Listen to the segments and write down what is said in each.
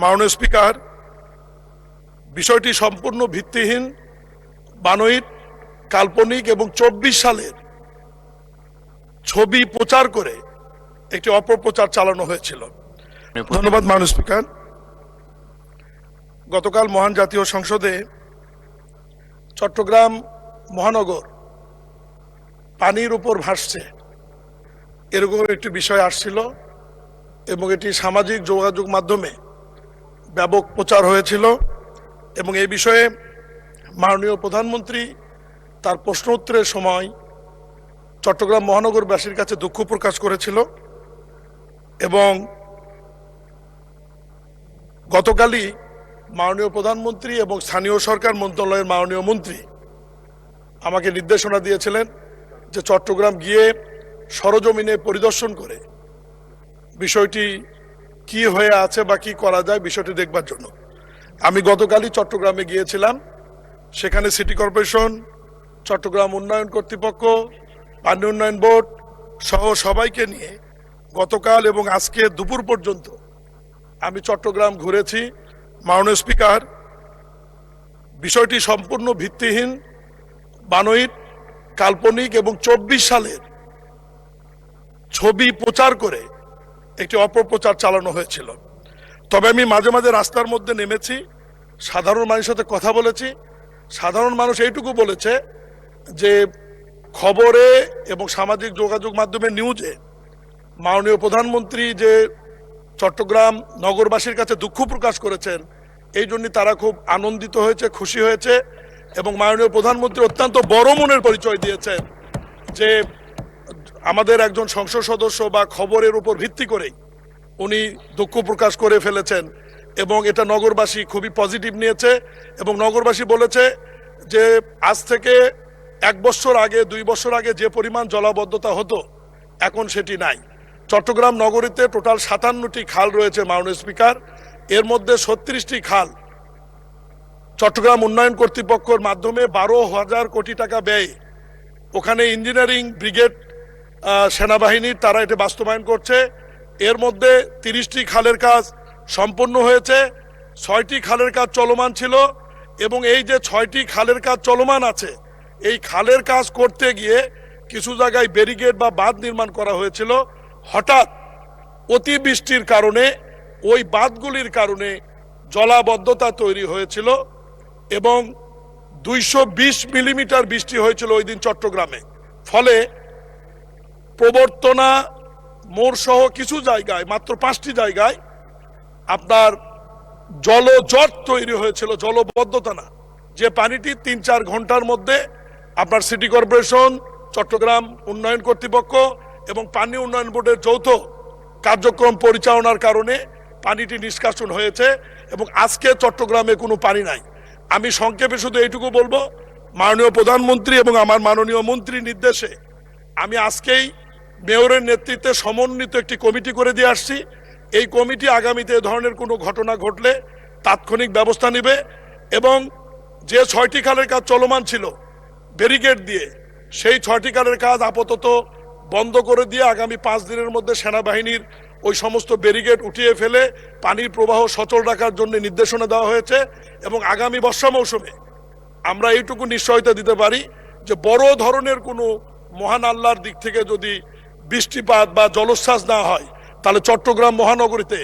মাননীয় স্পিকার, বিষয়টি সম্পূর্ণ ভিত্তিহীন, বানোয়াট, কাল্পনিক এবং 24 সালের ছবি প্রচার করে একটি অপপ্রচার চালানো হয়েছিল। ধন্যবাদ মাননীয় স্পিকার। গতকাল মহান জাতীয় সংসদে চট্টগ্রাম মহানগর পানির উপর ভাসছে এরকম একটি বিষয় আসছিল এবং এটি সামাজিক যোগাযোগ মাধ্যমে ব্যাপক প্রচার হয়েছিল এবং এই বিষয়ে মাননীয় প্রধানমন্ত্রী তার প্রশ্ন উত্তরের সময় চট্টগ্রাম মহানগরবাসীর কাছে দুঃখ প্রকাশ করেছিল এবং গতকালই মাননীয় প্রধানমন্ত্রী এবং স্থানীয় সরকার মন্ত্রণালয়ের মাননীয় মন্ত্রী আমাকে নির্দেশনা দিয়েছিলেন যে চট্টগ্রাম গিয়ে সরজমিনে পরিদর্শন করে বিষয়টি কি হয়ে আছে বা কি করা যায় বিষয়টি দেখবার জন্য। আমি গতকালই চট্টগ্রামে গিয়েছিলাম। সেখানে সিটি কর্পোরেশন, চট্টগ্রাম উন্নয়ন কর্তৃপক্ষ, পানি উন্নয়ন বোর্ড সহ সবাইকে নিয়ে গতকাল এবং আজকে দুপুর পর্যন্ত আমি চট্টগ্রাম ঘুরেছি। মাননীয় স্পিকার, বিষয়টি সম্পূর্ণ ভিত্তিহীন, বানোয়াট, কাল্পনিক এবং 24 সালের ছবি প্রচার করে একটি অপপ্রচার চালানো হয়েছিল। তবে আমি মাঝে মাঝে রাস্তার মধ্যে নেমেছি, সাধারণ মানুষের সাথে কথা বলেছি। সাধারণ মানুষ এইটুকু বলেছে যে খবরে এবং সামাজিক যোগাযোগ মাধ্যমে নিউজে মাননীয় প্রধানমন্ত্রী যে চট্টগ্রাম নগরবাসীর কাছে দুঃখ প্রকাশ করেছেন, এই জন্য তারা খুব আনন্দিত হয়েছে, খুশি হয়েছে এবং মাননীয় প্রধানমন্ত্রী অত্যন্ত বড় মনের পরিচয় দিয়েছেন যে আমাদের একজন সংসদ সদস্য বা খবরের উপর ভিত্তি করেই উনি দুঃখ প্রকাশ করে ফেলেছেন এবং এটা নগরবাসী খুবই পজিটিভ নিয়েছে এবং নগরবাসী বলেছে যে আজ থেকে 1 বছর আগে 2 বছর আগে যে পরিমাণ জলাবদ্ধতা হতো এখন সেটি নাই। চট্টগ্রাম নগরীতে টোটাল 57টি খাল রয়েছে মাননীয় স্পিকার। এর মধ্যে 36টি খাল চট্টগ্রাম উন্নয়ন কর্তৃপক্ষের মাধ্যমে 12,000 কোটি টাকা ব্যয়, ওখানে ইঞ্জিনিয়ারিং ব্রিগেড সেনাবাহিনীর তারা এটা বাস্তবায়ন করছে। এর মধ্যে 30টি খালের কাজ সম্পন্ন হয়েছে, 6টি খালের কাজ চলমান ছিল এবং এই যে 6টি খালের কাজ চলমান আছে, এই খালের কাজ করতে গিয়ে কিছু জায়গায় ব্যারিকেড বা বাঁধ নির্মাণ করা হয়েছিল। হঠাৎ অতিবৃষ্টির কারণে ওই বাঁধগুলির কারণে জলাবদ্ধতা তৈরি হয়েছিল এবং 220 মিলিমিটার বৃষ্টি হয়েছিল ওই দিন চট্টগ্রামে। ফলে প্রবর্তনা মোড় সহ কিছু জায়গায়, মাত্র 5টি জায়গায় আপনার জলজট তৈরি হয়েছিল, জলবদ্ধতা না, যে পানিটি 3-4 ঘন্টার মধ্যে আপনার সিটি কর্পোরেশন, চট্টগ্রাম উন্নয়ন কর্তৃপক্ষ এবং পানি উন্নয়ন বোর্ডের যৌথ কার্যক্রম পরিচালনার কারণে পানিটি নিষ্কাশন হয়েছে এবং আজকে চট্টগ্রামে কোনো পানি নাই। আমি সংক্ষেপে শুধু এইটুকু বলবো, মাননীয় প্রধানমন্ত্রী এবং আমার মাননীয় মন্ত্রীর নির্দেশে আমি আজকেই মেয়রের নেতৃত্বে সমন্বিত একটি কমিটি করে দিয়ে আসছি। এই কমিটি আগামীতে এ ধরনের কোনো ঘটনা ঘটলে তাৎক্ষণিক ব্যবস্থা নেবে এবং যে 6টি খালের কাজ চলমান ছিল ব্যারিকেড দিয়ে, সেই 6টি খালের কাজ আপাতত বন্ধ করে দিয়ে আগামী 5 দিনের মধ্যে সেনাবাহিনীর ওই সমস্ত ব্যারিকেড উঠিয়ে ফেলে পানির প্রবাহ সচল রাখার জন্য নির্দেশনা দেওয়া হয়েছে এবং আগামী বর্ষা মৌসুমে আমরা এইটুকু নিশ্চয়তা দিতে পারি যে বড় ধরনের কোনো মহান আল্লাহর দিক থেকে যদি বৃষ্টিপাত বা জলোচ্ছ্বাস না হয় তাহলে চট্টগ্রাম মহানগরীতে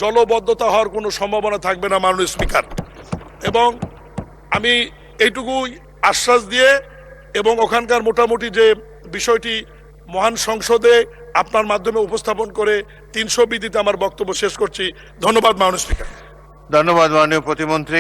জলবদ্ধতা হওয়ার কোনো সম্ভাবনা থাকবে না মাননীয় স্পিকার। এবং আমি এইটুকু আশ্বাস দিয়ে এবং ওখানকার মোটামুটি যে বিষয়টি মহান সংসদে আপনার মাধ্যমে উপস্থাপন করে 300 বিধিতে আমার বক্তব্য শেষ করছি। ধন্যবাদ মাননীয় স্পিকার। ধন্যবাদ মাননীয় প্রতিমন্ত্রী।